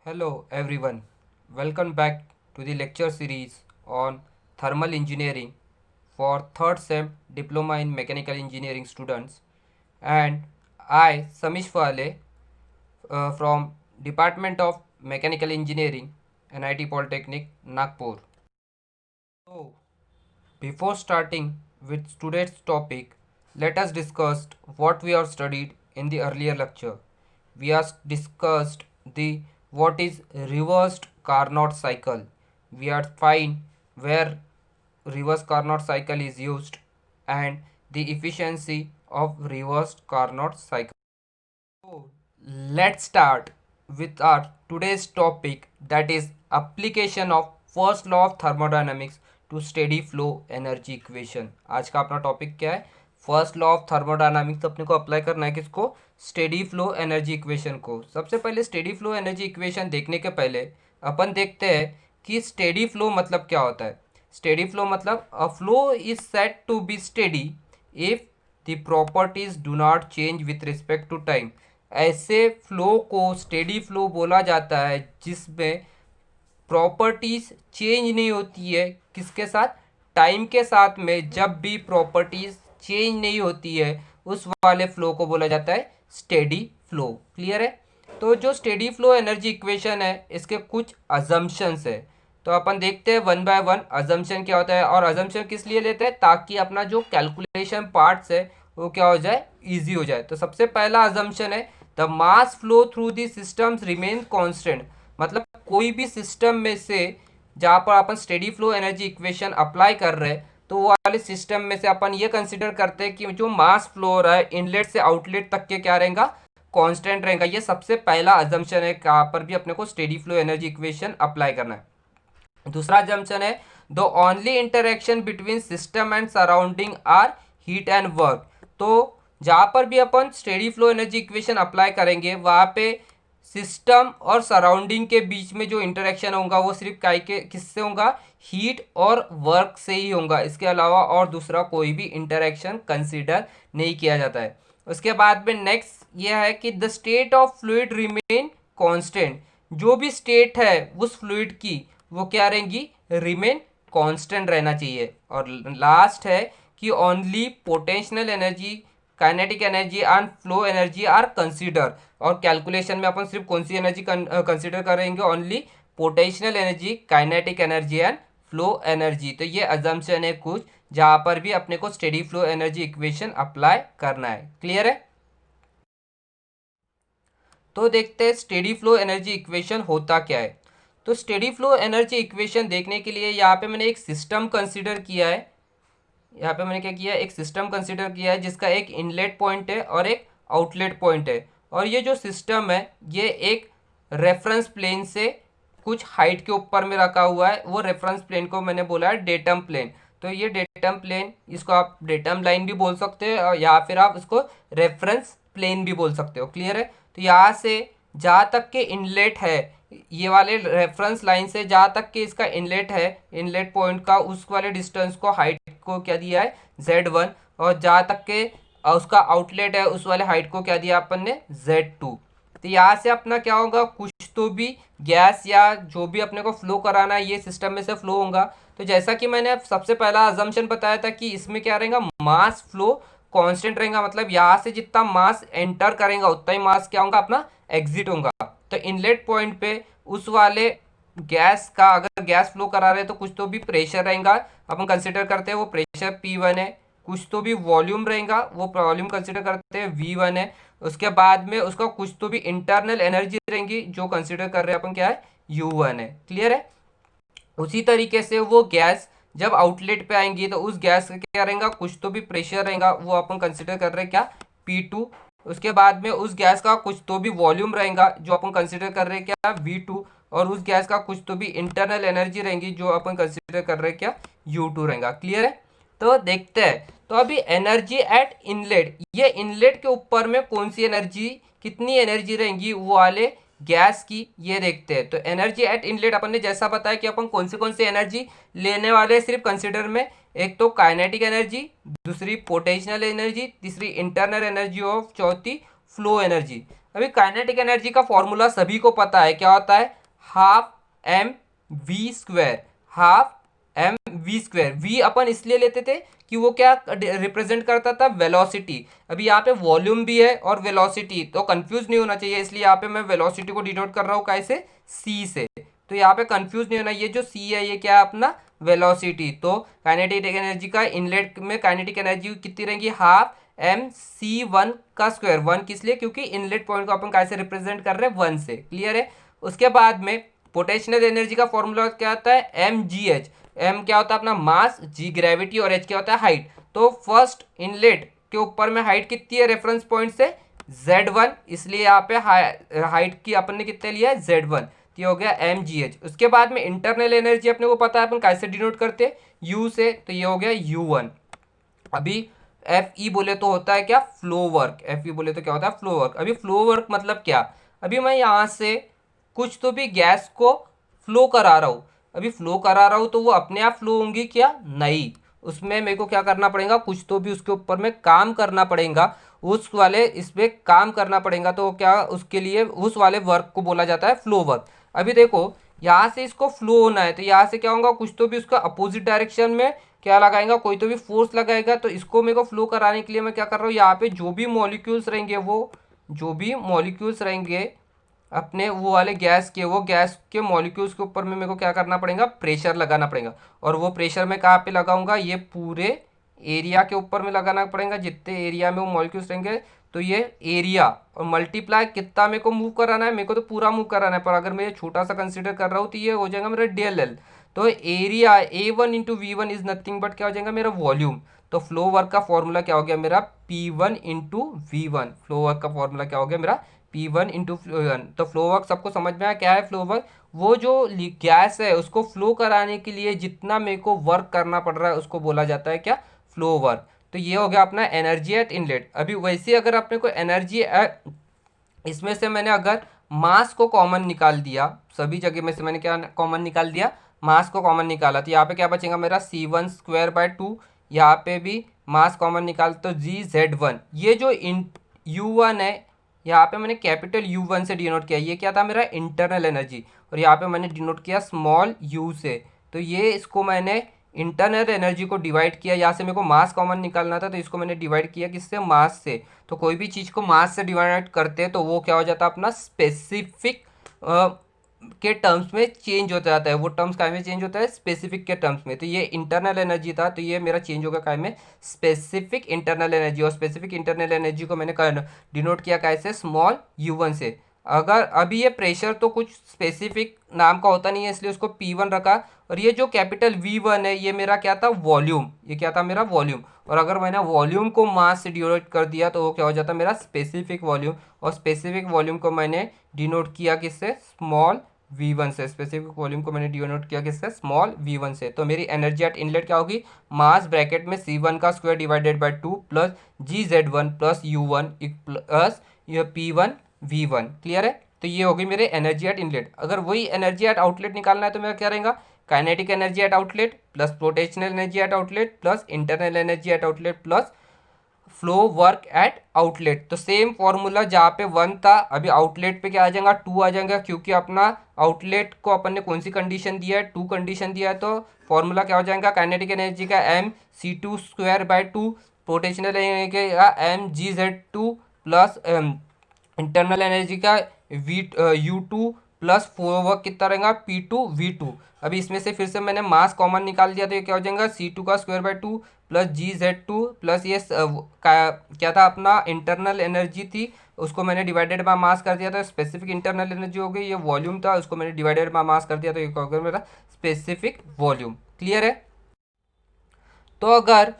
Hello everyone, welcome back to the lecture series on thermal engineering for third sem diploma in mechanical engineering students, and I Samish Fale from Department of Mechanical Engineering, NIT Polytechnic, Nagpur. So before starting with today's topic, let us discuss what we have studied in the earlier lecture. We have discussed the what is reversed Carnot cycle. We have find where reverse Carnot cycle is used and the efficiency of reversed Carnot cycle. So let's start with our today's topic, that is application of first law of thermodynamics to steady flow energy equation. आज का अपना topic क्या है? First law of thermodynamics अपने को apply करना है किसको? स्टेडी फ्लो एनर्जी इक्वेशन को. सबसे पहले स्टेडी फ्लो एनर्जी इक्वेशन देखने के पहले अपन देखते हैं कि स्टेडी फ्लो मतलब क्या होता है. स्टेडी फ्लो मतलब a flow is set to be steady if the properties do not change with respect to time. ऐसे फ्लो को स्टेडी फ्लो बोला जाता है जिसमें प्रॉपर्टीज चेंज नहीं होती है. किसके साथ? टाइम के साथ में. जब भी प्रॉपर्टीज चेंज नहीं होती है उस वाले फ्लो को बोला जाता है स्टेडी फ्लो. क्लियर है? तो जो स्टेडी फ्लो एनर्जी इक्वेशन है इसके कुछ अजम्पशंस है. तो अपन देखते हैं वन बाय वन अजम्पशन क्या होता है और अजम्पशन किस लिए लेते हैं, ताकि अपना जो कैलकुलेशन पार्ट्स है वो क्या हो जाए, इजी हो जाए. तो सबसे पहला अजम्पशन है the mass flow through the systems remain constant. मतलब कोई भी सिस्टम में से जहाँ पर अपन steady flow energy equation apply कर रहे हैं तो वो वाले सिस्टम में से अपन ये कंसिडर करते हैं कि जो मास फ्लो हो रहा है इनलेट से आउटलेट तक के क्या रहेगा, कांस्टेंट रहेगा. ये सबसे पहला अजम्पशन है कहाँ पर भी अपने को steady flow energy equation apply करना है. दूसरा अजम्पशन है the only interaction between system and surrounding are heat and work. तो जहाँ पर भी अपन steady flow energy equation apply करेंगे वहाँ पे सिस्टम और सराउंडिंग के बीच में जो इंटरेक्शन होगा वो सिर्फ काय के किससे होगा, हीट और वर्क से ही होगा. इसके अलावा और दूसरा कोई भी इंटरेक्शन कंसीडर नहीं किया जाता है. उसके बाद में नेक्स्ट ये है कि the state of fluid remain constant. जो भी स्टेट है उस फ्लूइड की वो क्या रहेंगी, रिमेन कांस्टेंट रहना चाहिए. और लास्ट है कि only potential energy, kinetic energy and flow energy are consider. और कैलकुलेशन में अपन सिर्फ कौन सी एनर्जी कंसीडर करेंगे, only potential energy, kinetic energy and flow energy. तो ये अजम्पशन है कुछ जहाँ पर भी अपने को steady flow energy equation apply करना है. क्लियर है? तो देखते हैं स्टेडी फ्लो एनर्जी इक्वेशन होता क्या है. तो स्टेडी फ्लो एनर्जी इक्वेशन देखने के लिए यहाँ पे मैंने एक सिस्टम कंसीडर किया है. यहाँ पे मैंने क्या किया है, एक सिस्टम कंसीडर किया है जिसका एक इनलेट पॉइंट है और एक आउटलेट पॉइंट है. और ये जो सिस्टम है ये एक रेफरेंस प्लेन से कुछ हाइट के ऊपर में रखा हुआ है. वो रेफरेंस प्लेन को मैंने बोला है डेटम प्लेन. तो ये डेटम प्लेन, इसको आप डेटम लाइन भी बोल सकते हो या फिर आप इसको रेफरेंस प्लेन भी बोल सकते हो. क्लियर है? तो यहाँ से जहाँ तक के इनलेट है, ये वाले रेफरेंस लाइन से जहाँ तक के इसका इनलेट है, इनलेट पॉइंट का उस वाले डिस्टेंस को, हाइट को क्या दिया है, Z1. और जहाँ तक के उसका आउटलेट है उस वाले हाइट को क्या दिया अपन ने, Z2. तो यहाँ से अपना क्या होगा, कुछ तो भी गैस या जो भी अपने को फ्लो कराना है ये सिस्टम में से फ्लो होगा. तो जैसा कि मैंने सबसे पहला अजम्पशन बताया था कि इसमें क्या रहेगा, मास फ्लो कांस्टेंट रहेगा. मतलब यहाँ से जितना मास एंटर करेगा उतना ही मास क्या होगा, अपना एग्जिट होगा. तो इनलेट पॉइंट पे उस वाले गैस का, अगर गैस फ्लो करा रहे हैं तो कुछ तो भी प्रेशर रहेगा. अपन कंसिडर करते हैं वो प्रेशर P1 है. कुछ तो भी वॉल्यूम रहेगा, वो वॉल्यूम कंसिडर करते हैं V1 है. उसके बाद में उसका कुछ तो भी इंटरनल एनर्जी रहेंगी जो कंसिडर कर रहे हैं अपन क्या है, U1 है. क्लियर है? उसी तरीके से वो गैस जब आउटलेट पे आएंगी तो उस गैस का क्या रहेगा, कुछ तो भी प्रेशर रहेगा, वो अपन कंसिडर कर रहे हैं क्या, P2. उसके बाद में उस गैस का कुछ तो भी वॉल्यूम रहेगा जो अपन कंसिडर कर रहे हैं क्या, V2. और उस गैस का कुछ तो भी इंटरनल एनर्जी रहेंगी जो अपन कंसिडर कर रहे हैं क्या, U2 रहेगा. क्लियर है? तो देखते हैं. तो अभी एनर्जी एट इनलेट, ये इनलेट के ऊपर में कौन सी एनर्जी, कितनी एनर्जी रहेंगी वो वाले गैस की, ये देखते हैं. तो एनर्जी एट इनलेट अपन ने जैसा बताया कि अपन कौन सी एनर्जी लेने वाले हैं सिर्फ कंसिडर में, एक तो काइनेटिक एनर्जी, दूसरी पोटेंशियल एनर्जी, तीसरी इंटरनल एनर्जी और चौथी फ्लो एनर्जी. अभी काइनेटिक एनर्जी का फॉर्मूला सभी को पता है, क्या होता है, half M V square, half M V square. V अपन इसलिए लेते थे कि वो क्या रिप्रेजेंट करता था, वेलोसिटी। अभी यहाँ पे वॉल्यूम भी है और वेलोसिटी, तो कंफ्यूज नहीं होना चाहिए, इसलिए यहाँ पे मैं वेलोसिटी को डिनोट कर रहा हूँ कैसे, सी से। तो यहाँ पे कंफ्यूज नहीं होना, ये जो सी है ये क्या है अपना वेलोसिटी। तो काइनेटिक एनर्जी का इनलेट में काइनेटिक एनर्जी कितनी रहेगी, हाफ एम सी वन का स्क्वायर। वन किस लिए, क्योंकि इनलेट पॉइंट को अपन कैसे रिप्रेजेंट कर रहे हैं, वन से। क्लियर है। उसके बाद में पोटेंशियल एनर्जी का फॉर्मूला क्या होता है, एम जी एच। एम क्या होता है अपना मास, जी ग्रेविटी, और एच क्या होता है हाइट। तो फर्स्ट इनलेट के ऊपर में हाइट कितनी है रेफरेंस पॉइंट से, z1, इसलिए यहाँ पे हाइट की अपन ने कितने लिया है, z1। ये हो गया एम जी एच। उसके बाद में इंटरनल एनर्जी अपने को पता है अपन कैसे डिनोट करते हैं, यू से, तो ये हो गया u1। अभी एफ ई बोले तो होता है क्या, फ्लो वर्क। एफ ई बोले तो क्या होता है, फ्लो वर्क। अभी फ्लो वर्क मतलब क्या, अभी मैं यहाँ से कुछ तो भी गैस को फ्लो करा रहा हूँ। अभी फ्लो करा रहा हूँ तो वो अपने आप फ्लो होंगी क्या, नहीं, उसमें मेरे को क्या करना पड़ेगा, कुछ तो भी उसके ऊपर में काम करना पड़ेगा, उस वाले इस पे काम करना पड़ेगा। तो क्या उसके लिए उस वाले वर्क को बोला जाता है फ्लो वर्क। अभी देखो यहाँ से इसको फ्लो होना है, तो यहाँ से क्या होगा, कुछ तो भी उसका अपोजिट डायरेक्शन में क्या लगाएगा, कोई तो भी फोर्स लगाएगा। तो इसको मेरे को फ्लो कराने के लिए मैं क्या कर रहा हूँ, यहाँ पे जो भी मॉलिक्यूल्स रहेंगे, वो जो भी मॉलिक्यूल्स रहेंगे अपने वो वाले गैस के, वो गैस के मॉलिक्यूल्स के ऊपर में मेरे को क्या करना पड़ेगा, प्रेशर लगाना पड़ेगा। और वो प्रेशर मैं कहाँ पे लगाऊंगा, ये पूरे एरिया के ऊपर में लगाना पड़ेगा, जितने एरिया में वो मॉलिक्यूल्स रहेंगे। तो ये एरिया और मल्टीप्लाई कितना मेरे को मूव कराना है, मेरे को तो पूरा मूव कराना है, पर अगर मैं ये छोटा सा कंसिडर कर रहा हूँ तो ये हो जाएगा मेरा DLL। तो area A1 × V1 is nothing but क्या हो जाएगा, मेरा वॉल्यूम। तो फ्लो वर्क का फॉर्मूला क्या हो गया मेरा, P1 × V1। फ्लो वर्क का फॉर्मूला क्या हो गया मेरा, P1 × V1। तो फ्लो वर्क सबको समझ में आया क्या है फ्लो वर्क, वो जो गैस है उसको फ्लो कराने के लिए जितना मेरे को वर्क करना पड़ रहा है उसको बोला जाता है क्या, फ्लो वर्क। तो ये हो गया अपना एनर्जी एट इनलेट। अभी वैसे अगर अपने को एनर्जी इसमें से मैंने अगर मास को कॉमन निकाल दिया, सभी जगह में से मैंने क्या कॉमन निकाल दिया, मास को कॉमन निकाला, तो यहाँ पे क्या बचेगा मेरा C1²/2। यहाँ पे भी मास कॉमन निकाल तो GZ1। ये जो U1 है, यहाँ पे मैंने कैपिटल U1 से डिनोट किया, ये क्या था मेरा इंटरनल एनर्जी। और यहाँ पे मैंने डिनोट किया स्मॉल u से। तो ये इसको मैंने इंटरनल एनर्जी को डिवाइड किया, यहाँ से मेरे को मास कॉमन निकालना था, तो इसको मैंने डिवाइड किया किससे, मास से। तो कोई भी चीज़ को मास से डिवाइड करते हैं तो वो क्या हो जाता है अपना स्पेसिफिक के टर्म्स में चेंज होता जाता है। वो टर्म्स काय में चेंज होता है, स्पेसिफिक के टर्म्स में। तो ये इंटरनल एनर्जी था, तो ये मेरा चेंज होगा काय में, स्पेसिफिक इंटरनल एनर्जी। और स्पेसिफिक इंटरनल एनर्जी को मैंने डिनोट किया कैसे, स्मॉल u1 से। अगर अभी ये प्रेशर तो कुछ स्पेसिफिक नाम का होता नहीं है, इसलिए उसको P1 रखा। और ये जो कैपिटल V1 है ये मेरा क्या था, वॉल्यूम। ये क्या था मेरा वॉल्यूम। और अगर मैंने वॉल्यूम को मास से डिनोट कर दिया तो वो क्या हो जाता मेरा स्पेसिफिक वॉल्यूम। और स्पेसिफिक वॉल्यूम को मैंने डिनोट किया किससे, स्मॉल V1 से। स्पेसिफिक वॉल्यूम को मैंने डिनोट किया किससे, स्मॉल V1 से। तो मेरी एनर्जी एट इनलेट क्या होगी, मास ब्रैकेट में C1² / 2 plus GZ1 plus U1 plus P1V1। Clear है। तो ये होगी मेरे एनर्जी एट इनलेट। अगर वही एनर्जी एट आउटलेट निकालना है तो मेरा क्या रहेगा, kinetic energy at outlet plus potential energy at outlet plus internal energy at outlet plus flow work at outlet. तो सेम फॉर्मूला जहाँ पे 1 था, अभी आउटलेट पे क्या आ जाएगा, 2 आ जाएगा, क्योंकि अपना आउटलेट को अपन ने कौन सी कंडीशन दिया है, 2 कंडीशन दिया है। तो फॉर्मूला क्या हो जाएगा, काइनेटिक एनर्जी का mc2² / 2, पोटेंशियल एनर्जी का mgz2 प्लस इंटरनल एनर्जी का U2 प्लस फ्लो वर्क कितना रहेगा, P2V2। अभी इसमें से फिर से मैंने मास कॉमन निकाल दिया, तो ये क्या हो जाएगा, C2² / 2 प्लस GZ2 प्लस ये क्या था अपना इंटरनल एनर्जी थी, उसको मैंने डिवाइडेड बाय मास कर दिया, तो स्पेसिफिक इंटरनल एनर्जी हो गई। ये वॉल्यूम था, उसको मैंने डिवाइडेड बाय मास कर दिया, तो ये क्या हो गया मेरा स्पेसिफिक वॉल्यूम। क्लियर है। तो अगर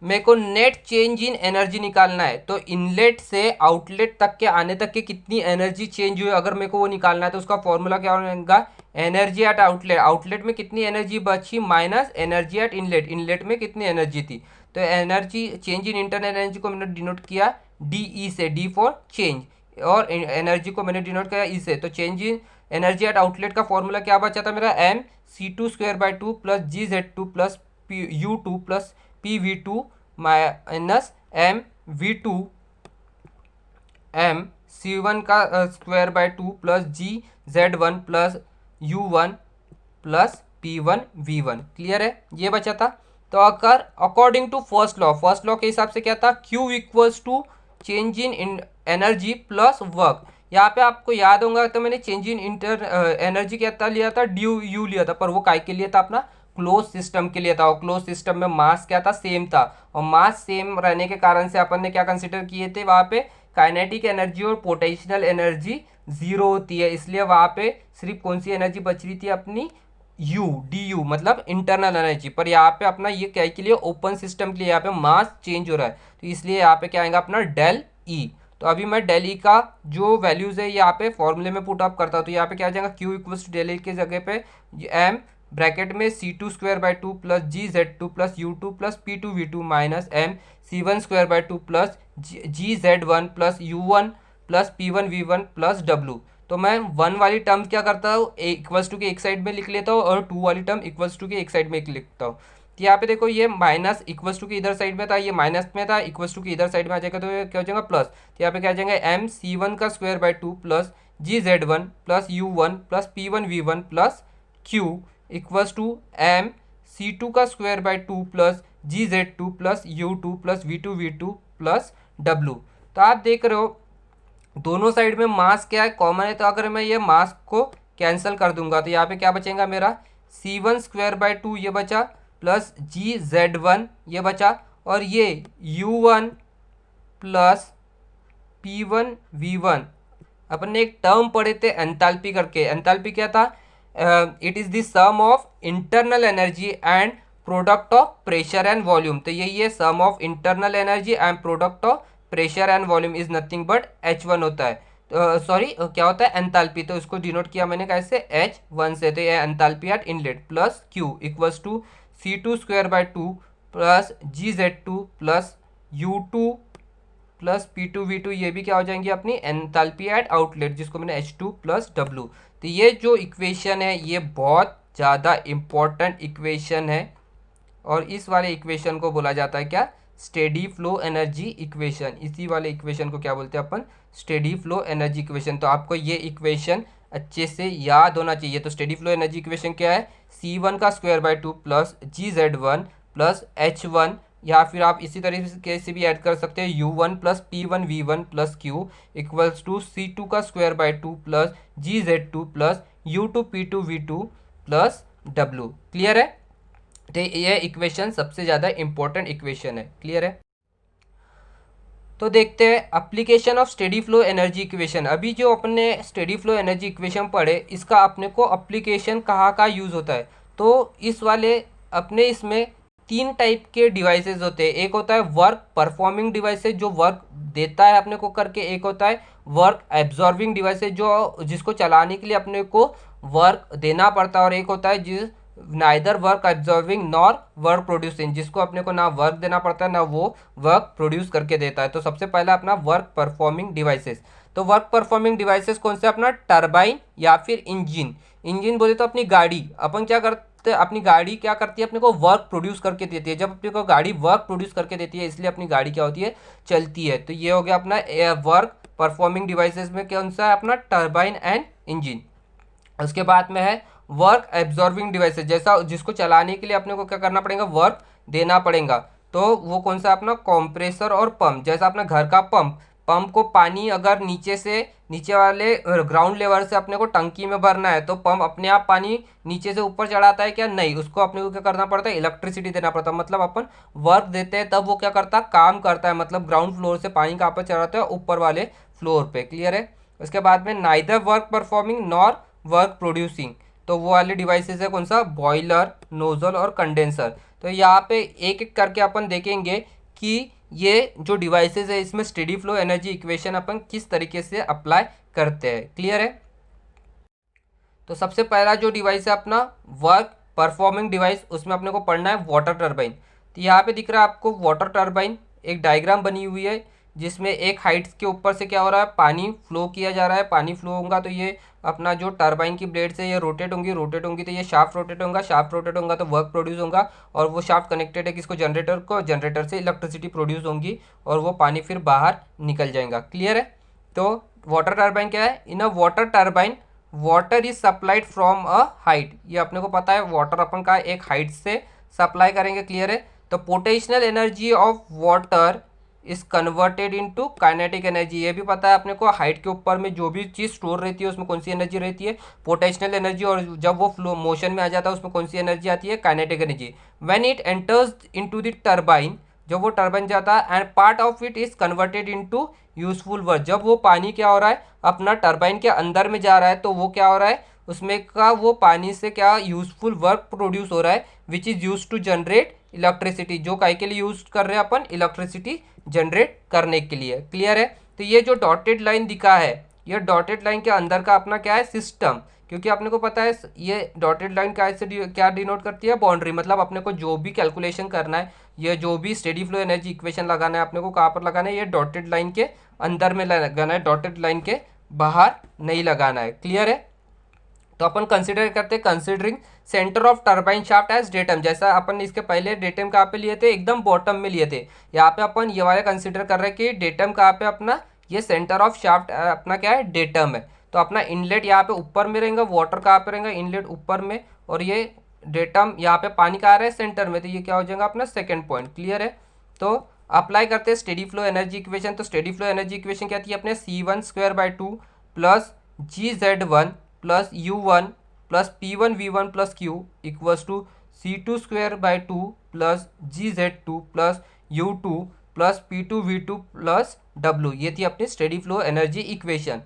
मेरे को नेट चेंज इन एनर्जी निकालना है, तो इनलेट से आउटलेट तक के आने तक के कितनी एनर्जी चेंज हुई, अगर मेरे को वो निकालना है तो उसका फॉर्मूला क्या होगा, एनर्जी एट आउटलेट। आउटलेट में कितनी एनर्जी बची minus energy at inlet. Inlet में कितनी एनर्जी थी। तो energy change in internal energy को मैंने डिनोट किया DE से, D फॉर चेंज, और एनर्जी को मैंने डिनोट किया E से। तो change in energy at outlet का फॉर्मूला क्या बचा था मेरा, mc2² / 2 plus GZ2 plus U2 plus PV2 minus MV2 MC1² / 2 plus GZ1 plus U1 plus P1 V1। Clear है, ये बचा था। तो अगर अकॉर्डिंग टू फर्स्ट लॉ के हिसाब से क्या था, Q equals to change in energy plus work. यहाँ पे आपको याद होगा तो मैंने चेंज इन इंटर एनर्जी क्या लिया था, ड्यू यू लिया था, पर वो काय के लिए था, अपना क्लोज सिस्टम के लिए था। और क्लोज सिस्टम में मास क्या था, सेम था। और मास सेम रहने के कारण से अपन ने क्या कंसिडर किए थे वहाँ पे, काइनेटिक एनर्जी और पोटेंशियल एनर्जी जीरो होती है, इसलिए वहाँ पे सिर्फ कौन सी एनर्जी बच रही थी अपनी, यू डी यू, मतलब इंटरनल एनर्जी। पर यहाँ पे अपना ये क्या के लिए, ओपन सिस्टम के लिए यहाँ पे मास चेंज हो रहा है, तो इसलिए यहाँ पे क्या आएगा अपना डेल ई। तो अभी मैं डेल ई का जो वैल्यूज है यहाँ पे फॉर्मूले में पुट अप करता हूँ, तो यहाँ पे क्या आ जाएगा, Q equals to del E के जगह पे एम ब्रैकेट में C2²/2 plus GZ2 plus U2 plus P2V2 minus M C1²/2 plus GZ1 plus U1 plus P1V1 plus W। तो मैं वन वाली टर्म क्या करता हूँ, इक्वल्स टू के एक साइड में लिख लेता हूँ, और टू वाली टर्म इक्वल्स टू के एक साइड में लिखता हूँ। तो यहाँ पे देखो, ये माइनस इक्वल्स टू के इधर साइड में था, ये माइनस में था, इक्वल्स टू के इधर साइड में आ जाएगा, तो ये क्या हो जाएगा प्लस। तो यहाँ पे क्या आ जाएगा, MC1²/2 plus GZ1 plus U1 plus P1V1 plus Q equals to MC2²/2 plus GZ2 plus U2 plus V2V2 plus W। तो आप देख रहे हो दोनों साइड में मास क्या है, कॉमन है। तो अगर मैं ये मास को कैंसिल कर दूंगा तो यहाँ पे क्या बचेगा मेरा, C1²/2 ये बचा, प्लस GZ1 ये बचा, और ये U1 प्लस P1V1। अपन ने एक टर्म पढ़े थे एंथैल्पी करके, एंथैल्पी क्या था, it is the sum of internal energy and product of pressure and volume. तो यही है, sum of internal energy and product of pressure and volume is nothing but H1 होता है। सॉरी क्या होता है, एंथैल्पी। तो इसको डिनोट किया मैंने कैसे, H1 से। तो ये enthalpy at inlet plus Q equals to C2²/2 plus GZ2 plus U2 plus P2V2, ये भी क्या हो जाएंगी अपनी एंथैल्पी एट आउटलेट, जिसको मैंने H2 प्लस W। तो ये जो इक्वेशन है ये बहुत ज़्यादा इम्पोर्टेंट इक्वेशन है, और इस वाले इक्वेशन को बोला जाता है क्या, स्टेडी फ्लो एनर्जी इक्वेशन। इसी वाले इक्वेशन को क्या बोलते हैं अपन, स्टेडी फ्लो एनर्जी इक्वेशन। तो आपको ये इक्वेशन अच्छे से याद होना चाहिए। तो स्टेडी फ्लो एनर्जी इक्वेशन क्या है, C1²/2 plus GZ1 plus H1, या फिर आप इसी तरीके से भी ऐड कर सकते हैं U1 plus P1V1 plus Q equals to C2²/2 plus GZ2 plus U2 P2V2 plus W। Clear है, तो ये इक्वेशन सबसे ज़्यादा इंपॉर्टेंट इक्वेशन है। क्लियर है, तो देखते हैं application of steady flow energy equation. अभी जो अपने स्टेडी फ्लो एनर्जी इक्वेशन पढ़े, इसका अपने को एप्लीकेशन कहाँ का यूज़ होता है। तो इस वाले अपने इसमें तीन टाइप के डिवाइसेस होते हैं। एक होता है वर्क परफॉर्मिंग डिवाइसेस, जो वर्क देता है अपने को करके। एक होता है वर्क एब्जॉर्बिंग डिवाइसेस, जो जिसको चलाने के लिए अपने को वर्क देना पड़ता है। और एक होता है जिस neither work absorbing nor work producing, जिसको अपने को ना वर्क देना पड़ता है ना वो वर्क प्रोड्यूस करके देता है। तो सबसे पहला अपना वर्क परफॉर्मिंग डिवाइसेस। तो वर्क परफॉर्मिंग डिवाइसेस कौन से, अपना टरबाइन या फिर इंजन। इंजन बोले तो अपनी गाड़ी, अपन क्या करते हैं, अपनी गाड़ी क्या करती है, अपने को वर्क प्रोड्यूस करके देती है। जब अपने को गाड़ी वर्क प्रोड्यूस करके देती है, इसलिए अपनी गाड़ी क्या होती है, चलती है। तो ये हो गया अपना वर्क परफॉर्मिंग डिवाइसेस में कौन सा है, अपना टरबाइन एंड इंजन। उसके बाद में है वर्क एब्जॉर्बिंग डिवाइसेस, जैसा जिसको चलाने के लिए अपने को क्या करना पड़ेगा, वर्क देना पड़ेगा। तो वो कौन सा, अपना कंप्रेसर और पंप। जैसा अपना घर का पंप, पंप को पानी अगर नीचे से, नीचे वाले ग्राउंड लेवल से अपने को टंकी में भरना है, तो पंप अपने आप पानी नीचे से ऊपर चढ़ाता है क्या, नहीं, उसको अपने को क्या करना पड़ता है, इलेक्ट्रिसिटी देना पड़ता है। मतलब अपन वर्क देते हैं तब वो क्या करता है, काम करता है। मतलब ग्राउंड फ्लोर से पानी कहाँ पर चढ़ाता है, ऊपर वाले फ्लोर पे। क्लियर है। उसके बाद में neither work performing nor work producing, तो वो वाले डिवाइसेस है कौन सा, बॉयलर, नोजल और कंडेंसर। तो यहाँ पे एक एक करके अपन देखेंगे कि ये जो डिवाइसेस है इसमें स्टेडी फ्लो एनर्जी इक्वेशन अपन किस तरीके से अप्लाई करते हैं। क्लियर है। तो सबसे पहला जो डिवाइस है अपना वर्क परफॉर्मिंग डिवाइस, उसमें अपने को पढ़ना है वाटर टर्बाइन। तो यहाँ पे दिख रहा है आपको वाटर टर्बाइन, एक डायग्राम बनी हुई है जिसमें एक हाइट्स के ऊपर से क्या हो रहा है, पानी फ्लो किया जा रहा है। पानी फ्लो होगा तो ये अपना जो टरबाइन की ब्लेड से ये रोटेट होंगी तो ये शाफ्ट रोटेट होगा, शाफ्ट रोटेट होगा तो वर्क प्रोड्यूस होगा, और वो शाफ्ट कनेक्टेड है किसको, जनरेटर को, जनरेटर से इलेक्ट्रिसिटी प्रोड्यूस होगी और वो पानी फिर बाहर निकल जाएगा। क्लियर है। तो वाटर टरबाइन क्या है, in a water turbine water is supplied from a height, ये अपने को पता है वाटर अपन का एक हाइट से सप्लाई करेंगे, क्लियर है। तो potential energy of water is converted into kinetic energy, ये भी पता है अपने को, हाइट के ऊपर में जो भी चीज़ स्टोर रहती है उसमें कौन सी एनर्जी रहती है, पोटेंशियल एनर्जी, और जब वो फ्लो मोशन में आ जाता है उसमें कौन सी एनर्जी आती है, kinetic energy. When it enters into the turbine, जब वो टरबाइन जाता है, and part of it is converted into useful work, जब वो पानी क्या हो रहा है अपना टरबाइन के अंदर में जा रहा है तो वो क्या हो रहा है उसमें का वो पानी से क्या यूजफुल वर्क प्रोड्यूस हो रहा है, which is use to generate electricity, जो काय के लिए यूज कर रहे हैं अपन, इलेक्ट्रिसिटी जनरेट करने के लिए, क्लियर है। तो ये जो डॉटेड लाइन दिखा है, ये डॉटेड लाइन के अंदर का अपना क्या है, सिस्टम, क्योंकि अपने को पता है ये डॉटेड लाइन क्या से क्या डिनोट करती है, बाउंड्री, मतलब अपने को जो भी कैलकुलेशन करना है, ये जो भी स्टेडी फ्लो एनर्जी इक्वेशन लगाना है अपने को कहाँ पर लगाना है, ये डॉटेड लाइन के अंदर में लगाना है, डॉटेड लाइन के बाहर नहीं लगाना है, क्लियर है। तो अपन कंसिडर करते हैं considering centre of turbine shaft as datum, जैसा अपन इसके पहले डेटम कहाँ पे लिए थे, एकदम बॉटम में लिए थे, यहाँ पे अपन ये वाले कंसिडर कर रहे हैं कि डेटम कहाँ पे अपना, ये सेंटर ऑफ शाफ्ट अपना क्या है, डेटम है। तो अपना इनलेट यहाँ पे ऊपर में रहेगा, वाटर कहाँ पे रहेगा, इनलेट ऊपर में, और ये डेटम यहाँ पे पानी कहाँ रहा है, सेंटर में, तो ये क्या हो जाएगा अपना सेकेंड पॉइंट, क्लियर है। तो अप्लाई करते हैं स्टेडी फ्लो एनर्जी इक्वेशन। तो स्टेडी फ्लो एनर्जी इक्वेशन क्या थी अपने, C1²/2 plus GZ1 plus U1 plus P1V1 plus Q equals to C2²/2 plus GZ2 plus U2 plus P2V2 plus W, ये थी अपनी steady flow energy equation.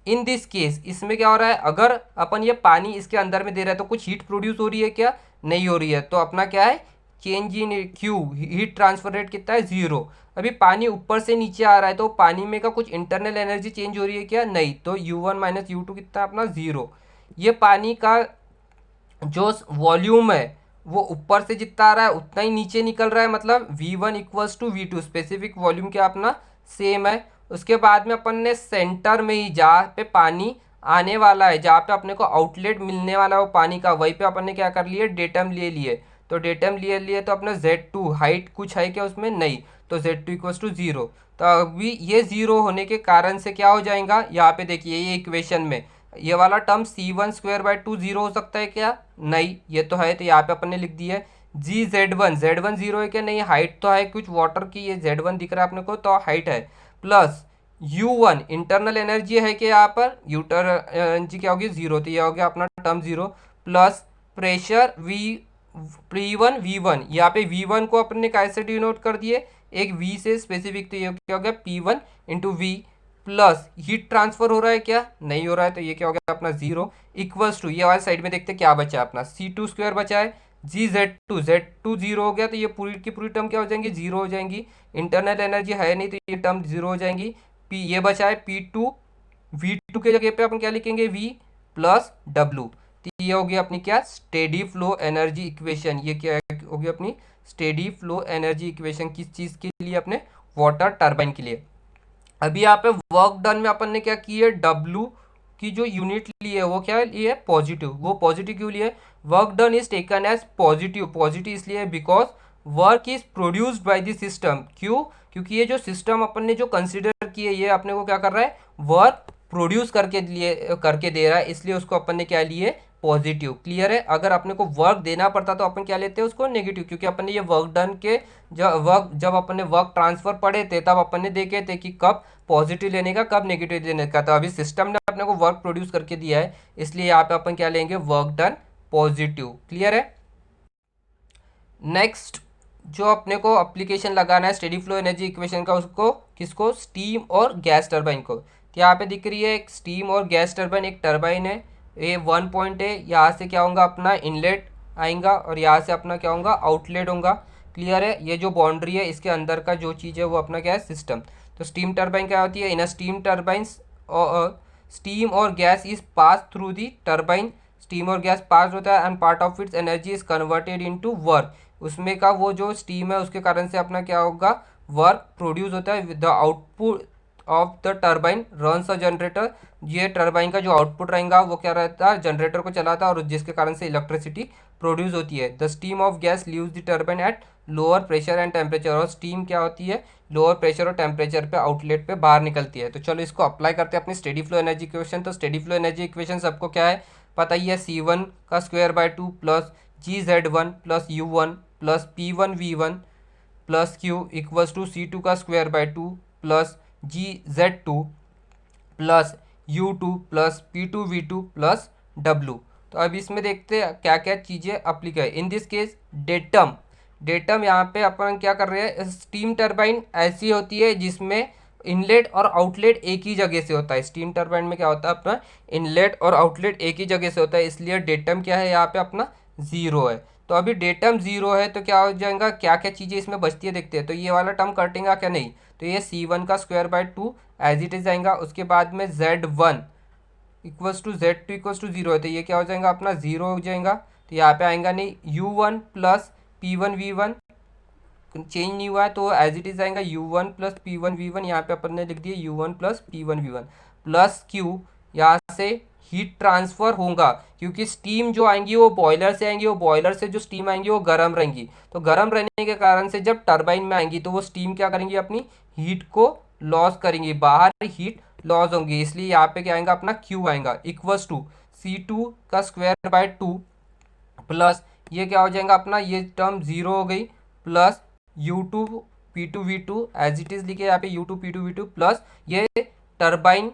In this case इसमें क्या हो रहा है, अगर अपन ये पानी इसके अंदर में दे रहा है तो कुछ हीट प्रोड्यूस हो रही है क्या, नहीं हो रही है, तो अपना क्या है, change in Q, heat transfer rate कितना है, जीरो। अभी पानी ऊपर से नीचे आ रहा है तो पानी में का कुछ इंटरनल एनर्जी चेंज हो रही है क्या, नहीं, तो U1 माइनस U2 कितना है अपना, जीरो। ये पानी का जो वॉल्यूम है वो ऊपर से जितना आ रहा है उतना ही नीचे निकल रहा है, मतलब V1 equals to V2, specific volume क्या अपना सेम है। उसके बाद में अपन ने सेंटर में ही जहाँ पे पानी आने वाला है, जहाँ पे अपने को आउटलेट मिलने वाला है वो पानी का, वहीं पे अपन ने क्या कर लिए, डेटम ले लिए। तो डेटम लिए लिए तो अपना Z2 हाइट कुछ है क्या उसमें, नहीं, तो Z2 इक्वल्स टू जीरो। तो अभी ये जीरो होने के कारण से क्या हो जाएगा, यहाँ पे देखिए ये इक्वेशन में ये वाला टर्म C1²/2 जीरो हो सकता है क्या, नहीं, ये तो है, तो यहाँ पे अपन ने लिख दिया है GZ1 जीरो है क्या, नहीं, हाइट तो है कुछ वाटर की, ये Z1 दिख रहा है अपने को, तो हाइट है, प्लस U1 इंटरनल एनर्जी है कि यहाँ पर यूटर एनर्जी क्या होगी, जीरो, तो ये हो गया अपना term zero, plus pressure P1V1, यहाँ पे V1 को अपन ने कैसे डिनोट कर दिए, एक V से स्पेसिफिक, तो ये क्या हो गया P1 × V, plus heat transfer हो रहा है क्या, नहीं हो रहा है, तो ये क्या हो गया अपना जीरो, इक्वल्स टू ये वाले साइड में देखते क्या बचा है अपना, C2² बचा है, Z2 जीरो हो गया, तो ये पूरी की पूरी टर्म क्या हो जाएंगी, जीरो हो जाएंगी, इंटरनल एनर्जी है नहीं तो ये टर्म जीरो हो जाएंगी। P ये बचा है P2V2 के जगह पे अपन क्या लिखेंगे, V प्लस W, तो ये हो गया अपनी क्या, स्टेडी फ्लो एनर्जी इक्वेशन, ये क्या हो गया अपनी स्टेडी फ्लो एनर्जी इक्वेशन, किस चीज़ के लिए, अपने वाटर टर्बाइन के लिए। अभी यहाँ पे वर्क डन में अपन ने क्या की है, W की जो यूनिट ली है वो क्या ली है, पॉजिटिव, वो पॉजिटिव क्यों लिए, work done is taken as positive, positive इसलिए because work is produced by the system, क्यों, क्योंकि ये जो सिस्टम अपन ने जो कंसिडर किए ये अपने को क्या कर रहा है, वर्क प्रोड्यूस करके दे रहा है, इसलिए उसको अपन ने क्या लिए, पॉजिटिव, क्लियर है। अगर अपने को वर्क देना पड़ता तो अपन क्या लेते हैं उसको, नेगेटिव, क्योंकि अपन ने ये वर्क डन के जब अपन ने वर्क ट्रांसफर पढ़े थे तब अपन ने देखे थे कि कब पॉजिटिव लेने का कब नेगेटिव लेने का, तो अभी सिस्टम ने अपने को वर्क प्रोड्यूस करके दिया है, इसलिए यहाँ पे अपन क्या लेंगे, वर्क डन पॉजिटिव, क्लियर है। नेक्स्ट जो अपने को एप्लीकेशन लगाना है स्टेडी फ्लो एनर्जी इक्वेशन का, उसको किसको, स्टीम और गैस टरबाइन को। तो यहाँ पे दिख रही है एक स्टीम और गैस टरबाइन, एक टरबाइन है, ये 1 पॉइंट है, यहाँ से क्या होगा अपना इनलेट आएगा और यहाँ से अपना क्या होगा, आउटलेट होगा, क्लियर है। ये जो बाउंड्री है इसके अंदर का जो चीज़ है वो अपना क्या है, सिस्टम। तो स्टीम टरबाइन क्या होती है, इन स्टीम टरबाइंस स्टीम और gas is pass through the turbine, steam और गैस पास होता है and part of its energy is converted into work, उसमें का वो जो स्टीम है उसके कारण से अपना क्या होगा, वर्क प्रोड्यूस होता है, with the output of the turbine runs a generator, ये टरबाइन का जो आउटपुट रहेगा वो क्या रहता है, जनरेटर को चलाता है और जिसके कारण से इलेक्ट्रिसिटी प्रोड्यूस होती है। The steam of gas leaves the turbine at lower pressure and temperature, और स्टीम क्या होती है, लोअर प्रेशर और टेम्परेचर पे आउटलेट पे बाहर निकलती है। तो चलो इसको अप्लाई करते हैं अपनी स्टेडी फ्लो एनर्जी इक्वेशन। तो स्टेडी फ्लो एनर्जी इक्वेशन सबको क्या है, पता ही है, C1 का square by 2 plus GZ1 plus U1 plus P1V1 plus Q equals to C2 का square by 2 plus GZ2 plus U2 plus P2V2 plus W। तो अब इसमें देखते हैं क्या क्या चीज़ें अप्लीक है। इन दिस केस डेटम, डेटम यहाँ पे अपन क्या कर रहे हैं, स्टीम टरबाइन ऐसी होती है जिसमें इनलेट और आउटलेट एक ही जगह से होता है। स्टीम टरबाइन में क्या होता है, अपना इनलेट और आउटलेट एक ही जगह से होता है, इसलिए डेटम क्या है यहाँ पे अपना ज़ीरो है। तो अभी डेटम ज़ीरो है तो क्या हो जाएगा, क्या क्या चीज़ें इसमें बचती है देखते हैं। तो ये वाला टर्म कटेगा क्या, नहीं, तो ये C1 का square by 2 as it is आएगा। उसके बाद में Z1 equals to Z2 equals to zero है, तो ये क्या हो जाएगा, अपना जीरो हो जाएगा। तो यहाँ पे आएगा नहीं, U1 प्लस P1V1 चेंज नहीं हुआ है तो एज इट इज आएगा U1 प्लस P1V1। यहाँ पे अपन ने लिख दिया U1 plus P1V1 plus Q। यहाँ से हीट ट्रांसफर होगा, क्योंकि स्टीम जो आएंगी वो बॉयलर से आएंगी, वो बॉयलर से जो स्टीम आएंगी वो गर्म रहेंगी। तो गर्म रहने के कारण से जब टरबाइन में आएंगी तो वो स्टीम क्या करेंगी, अपनी हीट को लॉस करेंगी, बाहर हीट लॉस होंगी। इसलिए यहाँ पे क्या आएगा, अपना Q आएगा इक्वल्स टू C2 का स्क्वायर बाय 2 प्लस ये क्या हो जाएगा, अपना ये टर्म जीरो हो गई, plus U2 P2V2 as it is लिखे यहाँ पे U2 P2V2 प्लस ये टरबाइन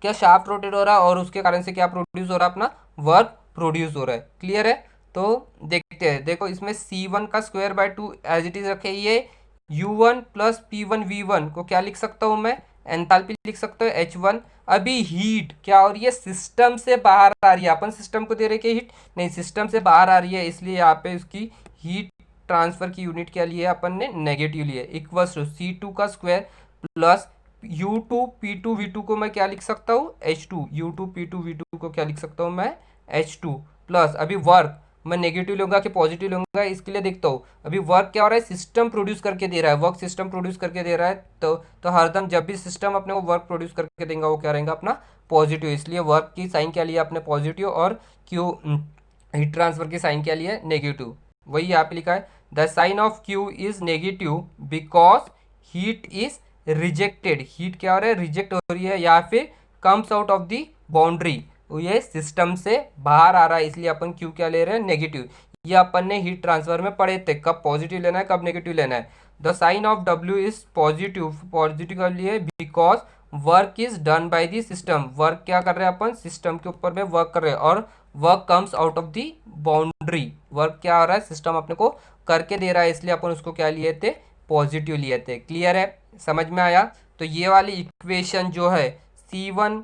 क्या शाफ्ट रोटेट हो रहा है और उसके कारण से क्या प्रोड्यूस हो रहा है, अपना वर्क प्रोड्यूस हो रहा है। क्लियर है। तो देखते हैं, देखो इसमें C1 का square by 2 as it is रखे, ये U1 प्लस P1V1 को क्या लिख सकता हूँ मैं, एंथैल्पी लिख सकते हो H1। अभी हीट क्या हो रही है, सिस्टम से बाहर आ रही है, अपन सिस्टम को दे रहे कि हीट नहीं, सिस्टम से बाहर आ रही है, इसलिए यहाँ पे उसकी हीट ट्रांसफर की यूनिट क्या ली है, अपन ने नेगेटिव ली है। इक्वल्स टू C2 का स्क्वायर प्लस U2 P2V2 को मैं क्या लिख सकता हूँ, H2। U2 P2V2 को क्या लिख सकता हूँ मैं, H2 प्लस अभी वर्क मैं नेगेटिव लूंगा कि पॉजिटिव लूंगा, इसके लिए देखता हूँ अभी वर्क क्या हो रहा है, सिस्टम प्रोड्यूस करके दे रहा है, वर्क सिस्टम प्रोड्यूस करके दे रहा है। तो हरदम जब भी सिस्टम अपने को वर्क प्रोड्यूस करके देगा वो क्या रहेगा, अपना पॉजिटिव, इसलिए वर्क की साइन क्या लिया अपने पॉजिटिव, और क्यू हीट ट्रांसफर की साइन क्या लिया, नेगेटिव। वही यहाँ पे लिखा है, the sign of Q is negative because heat is rejected. Heat क्या हो रहा है, रिजेक्ट हो रही है, या फिर comes out of the boundary, ये सिस्टम से बाहर आ रहा है, इसलिए अपन क्यू क्या ले रहे हैं, नेगेटिव। ये अपन ने हीट ट्रांसफर में पढ़े थे, कब पॉजिटिव लेना है कब नेगेटिव लेना है। The sign of W is positive, positive के लिए because work is done by the system. Work क्या कर रहे हैं अपन, सिस्टम के ऊपर में वर्क कर रहे हैं, और work comes out of the boundary, work क्या आ रहा है, सिस्टम अपने को करके दे रहा है, इसलिए अपन उसको क्या लिए थे, पॉजिटिव लिए थे। क्लियर है, समझ में आया। तो ये वाली इक्वेशन जो है C1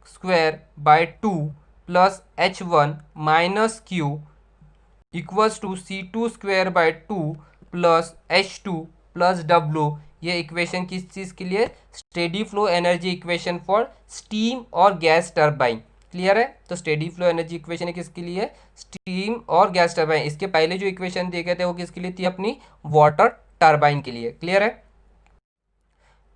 square by 2 plus H1 minus Q equals to C2 square by 2 plus H2 plus W, ये इक्वेशन किस चीज़ के लिए, steady flow energy equation for steam और गैस टरबाइन। क्लियर है। तो स्टेडी फ्लो एनर्जी इक्वेशन है किसके लिए, स्टीम और गैस टरबाइन। इसके पहले जो इक्वेशन दिए गए थे वो किसके लिए थी, अपनी वाटर टरबाइन के लिए। क्लियर है।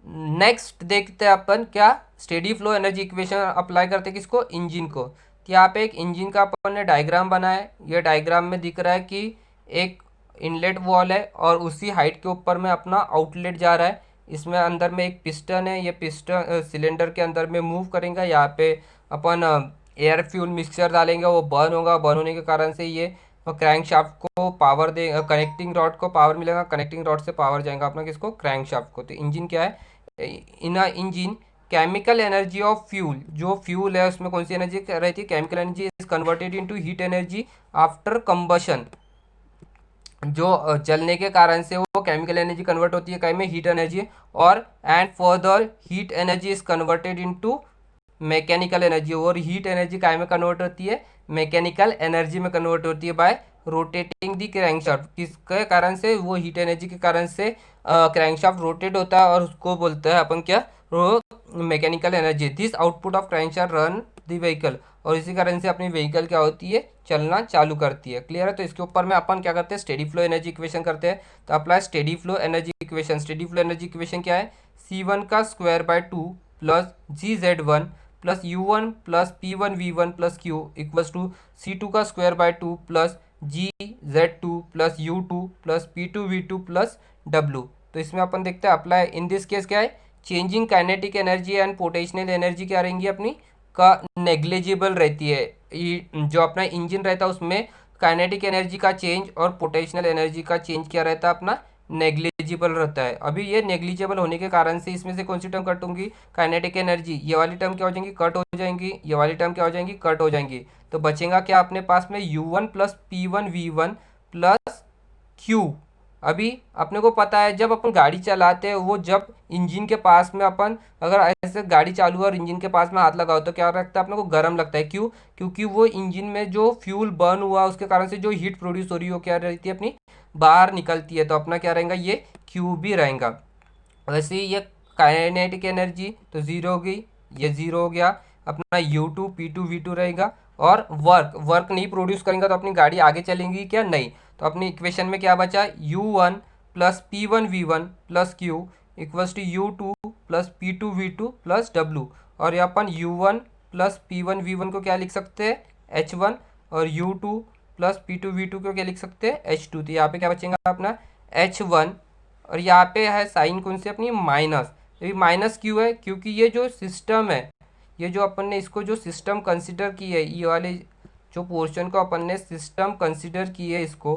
नेक्स्ट देखते हैं अपन क्या, steady flow energy equation apply करते हैं किसको, इंजन को। तो यहाँ पे एक इंजन का अपन ने डायग्राम बनाया है, ये डायग्राम में दिख रहा है कि एक इनलेट वॉल है और उसी हाइट के ऊपर में अपना आउटलेट जा रहा है। इसमें अंदर में एक पिस्टन है, ये पिस्टन सिलेंडर के अंदर में मूव करेंगे। यहाँ पे अपन एयर फ्यूल मिक्सचर डालेंगे, वो बर्न होगा, बर्न होने के कारण से ये क्रैंक शाफ्ट को पावर दे, कनेक्टिंग रॉड को पावर मिलेगा, कनेक्टिंग रॉड से पावर जाएगा अपना किसको, क्रैंक शाफ्ट को। तो इंजन क्या है, in a engine chemical energy of fuel, जो फ्यूल है उसमें कौन सी एनर्जी रहती है, chemical energy is converted into heat energy after combustion. जो जलने के कारण से वो केमिकल एनर्जी कन्वर्ट होती है कहीं में हीट एनर्जी, और and further heat energy is converted into mechanical energy, और हीट एनर्जी काय में कन्वर्ट होती है, मैकेनिकल एनर्जी में कन्वर्ट होती है बाय रोटेटिंग दी क्रैंकशाफ्ट। किसके कारण से, वो हीट एनर्जी के कारण से क्रैंकशाफ्ट रोटेट होता है, और उसको बोलते हैं अपन क्या, वो mechanical energy. This output of crankshaft run the vehicle, और इसी कारण से अपनी व्हीकल क्या होती है, चलना चालू करती है। क्लियर है। तो इसके ऊपर में अपन क्या करते हैं, स्टेडी फ्लो एनर्जी इक्वेशन करते हैं। तो apply steady flow energy equation. Steady flow energy equation क्या है, C1 का square by 2 plus GZ1 plus U1 plus P1V1 plus Q equals to C2 का square by 2 plus G Z two plus U two plus P two V two plus W. तो इसमें अपन देखते हैं apply in this case क्या है, changing kinetic energy and potential energy क्या रहेंगी अपनी का नेग्लिजिबल रहती है। जो अपना इंजन रहता है उसमें काइनेटिक एनर्जी का चेंज और पोटेंशियल एनर्जी का चेंज क्या रहता है अपना नेग्लिजिबल रहता है। अभी ये नेग्लिजिबल होने के कारण से इसमें से कौन सी टर्म कट होंगी, काइनेटिक एनर्जी, ये वाली टर्म क्या हो जाएंगी, कट हो जाएंगी, ये वाली टर्म क्या हो जाएंगी, कट हो जाएंगी। तो बचेगा क्या अपने पास में u1 plus P one V one plus Q. अभी अपने को पता है जब अपन गाड़ी चलाते हैं वो जब इंजन के पास में अपन अगर ऐसे गाड़ी चालू है और इंजन के पास में हाथ लगाओ तो क्या लगता है अपने को गर्म लगता है, क्यों, क्योंकि वो इंजन में जो फ्यूल बर्न हुआ उसके कारण से जो हीट प्रोड्यूस हो रही है वो क्या रहती है अपनी बाहर निकलती है। तो अपना क्या रहेगा, ये क्यू भी रहेगा। वैसे ही ये काइनेटिक एनर्जी तो जीरो हो गई, ये जीरो हो गया। अपना U two P two V two रहेगा। और वर्क वर्क नहीं प्रोड्यूस करेंगे तो अपनी गाड़ी आगे चलेंगी क्या, नहीं। तो अपनी इक्वेशन में क्या बचा, U one plus P one V one plus Q equals to U two plus P two V two plus W. और यहाँ अपन U one plus P one V one को क्या लिख सकते हैं, एच वन, और U two plus P two V two को क्या लिख सकते हैं, एच टू। तो यहाँ पे क्या बचेगा अपना एच वन, और यहाँ पे है साइन कौन सी अपनी माइनस। ये माइनस क्यों है, क्योंकि ये जो सिस्टम है, ये जो अपन ने इसको जो सिस्टम कंसिडर की है, ये वाले जो पोर्शन को अपन ने सिस्टम कंसिडर की है इसको,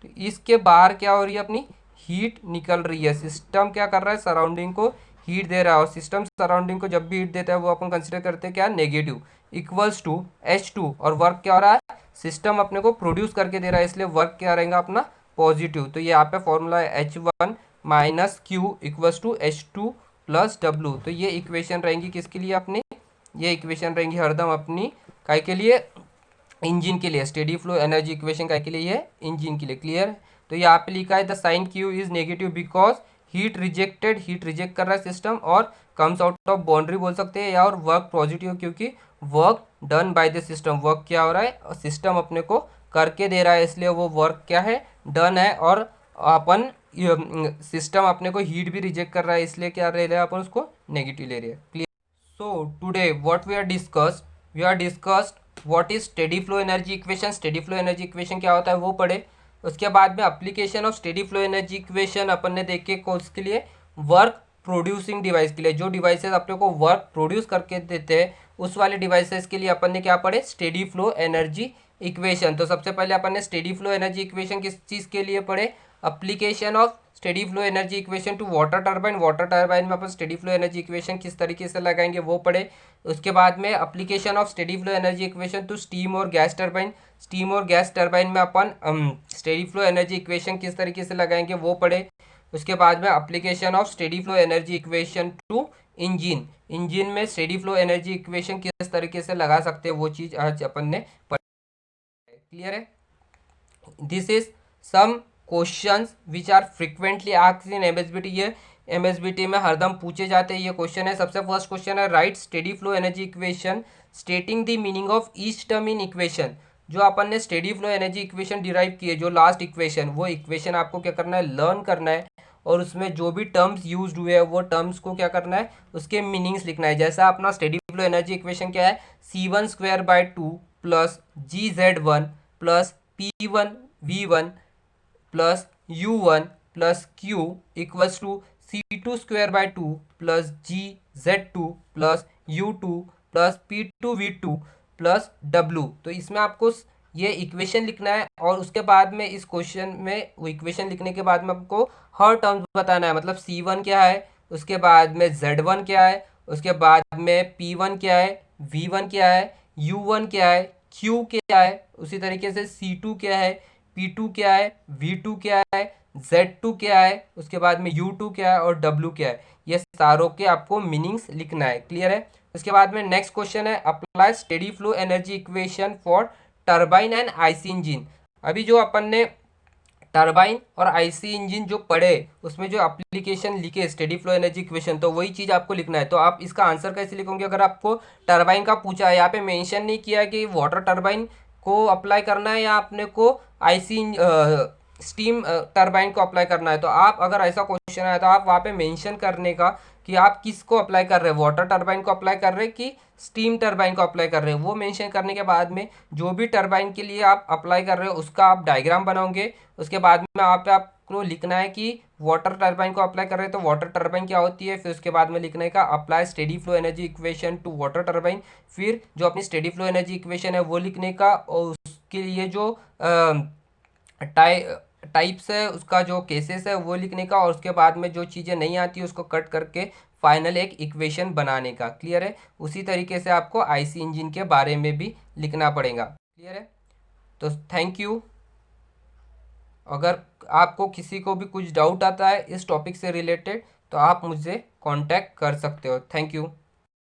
तो इसके बाहर क्या हो रही है अपनी हीट निकल रही है। सिस्टम क्या कर रहा है, सराउंडिंग को हीट दे रहा है, और सिस्टम सराउंडिंग को जब भी हीट देता है वो अपन कंसिडर करते हैं क्या, negative, equals to H two. और वर्क क्या हो रहा है, सिस्टम अपने को प्रोड्यूस करके दे रहा है, इसलिए वर्क क्या रहेगा अपना पॉजिटिव। तो ये यहाँ पे फॉर्मूला है H one minus Q equals to H two plus W. तो ये इक्वेशन रहेंगी किसके लिए अपनी, ये इक्वेशन रहेंगी हरदम अपनी काय के लिए, इंजन के लिए। स्टेडी फ्लो एनर्जी इक्वेशन काय के लिए, ये इंजन के लिए। क्लियर। तो यहाँ पे लिखा है the sign Q is negative because heat rejected, heat reject कर रहा है सिस्टम, और कम्स आउट ऑफ बाउंड्री बोल सकते हैं, या और वर्क पॉजिटिव क्योंकि work done by the system, work क्या हो रहा है, सिस्टम अपने को करके दे रहा है, इसलिए वो वर्क क्या है, डन है। और अपन सिस्टम अपने को हीट भी रिजेक्ट कर रहा है, इसलिए क्या ले रहे हैं अपन उसको नेगेटिव ले रहे हैं। Clear. So today what we are discussed what is steady flow energy equation. Steady flow energy equation क्या होता है वो पढ़े। उसके बाद में application of steady flow energy equation अपन ने देखे कोर्स के लिए, वर्क प्रोड्यूसिंग डिवाइस के लिए, जो डिवाइसेस अपने को वर्क प्रोड्यूस करके देते हैं उस वाले डिवाइसेस के लिए अपन ने क्या पढ़े, स्टेडी फ्लो एनर्जी इक्वेशन। तो सबसे पहले अपन ने स्टेडी फ्लो एनर्जी इक्वेशन किस चीज़ के लिए पढ़े, application of steady flow energy equation two water turbine. Water turbine में अपन स्टेडी फ्लो एनर्जी इक्वेशन किस तरीके से लगाएंगे वो पढ़े। उसके बाद में application of steady flow energy equation two steam और गैस टर्बाइन। स्टीम और गैस टर्बाइन में अपन स्टेडी फ्लो एनर्जी इक्वेशन किस तरीके से लगाएंगे वो पढ़े। उसके बाद में application of steady flow energy equation two engine. Engine में स्टेडी फ्लो एनर्जी इक्वेशन किस तरीके से लगा सकते हैं वो चीज़ आज अपन ने पढ़ी। क्लियर है। This is some questions which are frequently asked in MSBT. ये एमएसबीटी में हरदम पूछे जाते हैं ये क्वेश्चन है। सबसे फर्स्ट क्वेश्चन है write steady flow energy equation stating the meaning of each term in equation. जो अपन ने steady flow energy equation derive की है, जो लास्ट इक्वेशन, वो इक्वेशन आपको क्या करना है, लर्न करना है, और उसमें जो भी टर्म्स यूज हुए हैं वो टर्म्स को क्या करना है, उसके मीनिंग्स लिखना है। जैसा अपना स्टेडी फ्लो एनर्जी इक्वेशन क्या है, C1 square by two plus GZ1 plus P1V1 plus U1 plus Q equals to C2 square by two plus GZ2 plus U2 plus P2V2 plus W। तो इसमें आपको ये इक्वेशन लिखना है, और उसके बाद में इस क्वेश्चन में वो इक्वेशन लिखने के बाद में आपको हर टर्म्स बताना है। मतलब C1 क्या है, उसके बाद में Z1 क्या है, उसके बाद में P1 क्या है, V1 क्या है, U1 क्या है, Q क्या है, उसी तरीके से C2 क्या है, P2 क्या है, V2 क्या है, Z2 क्या है, उसके बाद में U2 क्या है और W क्या है। ये सारों के आपको मीनिंग्स लिखना है। क्लियर है। उसके बाद में नेक्स्ट क्वेश्चन है apply steady flow energy equation for turbine and IC engine. अभी जो अपन ने टरबाइन और आईसी इंजन जो पढ़े उसमें जो एप्लीकेशन लिखे स्टेडी फ्लो एनर्जी इक्वेशन, तो वही चीज़ आपको लिखना है। तो आप इसका आंसर कैसे लिखोगे, अगर आपको टरबाइन का पूछा है, यहाँ पे मेंशन नहीं किया है कि वाटर टरबाइन को अप्लाई करना है या अपने को आईसी स्टीम टरबाइन को अप्लाई करना है। तो आप अगर ऐसा क्वेश्चन आया तो आप वहाँ पे मेंशन करने का कि आप किसको अप्लाई कर रहे हैं, वाटर टरबाइन को अप्लाई कर रहे हैं कि स्टीम टरबाइन को अप्लाई कर रहे हैं। वो मेंशन करने के बाद में जो भी टरबाइन के लिए आप अप्लाई कर रहे हो उसका आप डायग्राम बनाओगे। उसके बाद में आपको लिखना है कि वाटर टरबाइन को अप्लाई कर रहे हैं तो वाटर टरबाइन क्या होती है, फिर उसके बाद में लिखने का apply steady flow energy equation two water turbine. फिर जो अपनी स्टेडी फ्लो एनर्जी इक्वेशन है वो लिखने का, और उसके लिए जो टाइप्स है उसका, जो केसेस है वो लिखने का, और उसके बाद में जो चीज़ें नहीं आती उसको कट करके फाइनल एक इक्वेशन बनाने का। क्लियर है? उसी तरीके से आपको आईसी इंजन के बारे में भी लिखना पड़ेगा। क्लियर है? तो थैंक यू। अगर आपको किसी को भी कुछ डाउट आता है इस टॉपिक से रिलेटेड तो आप मुझसे कांटेक्ट कर सकते हो। Thank you.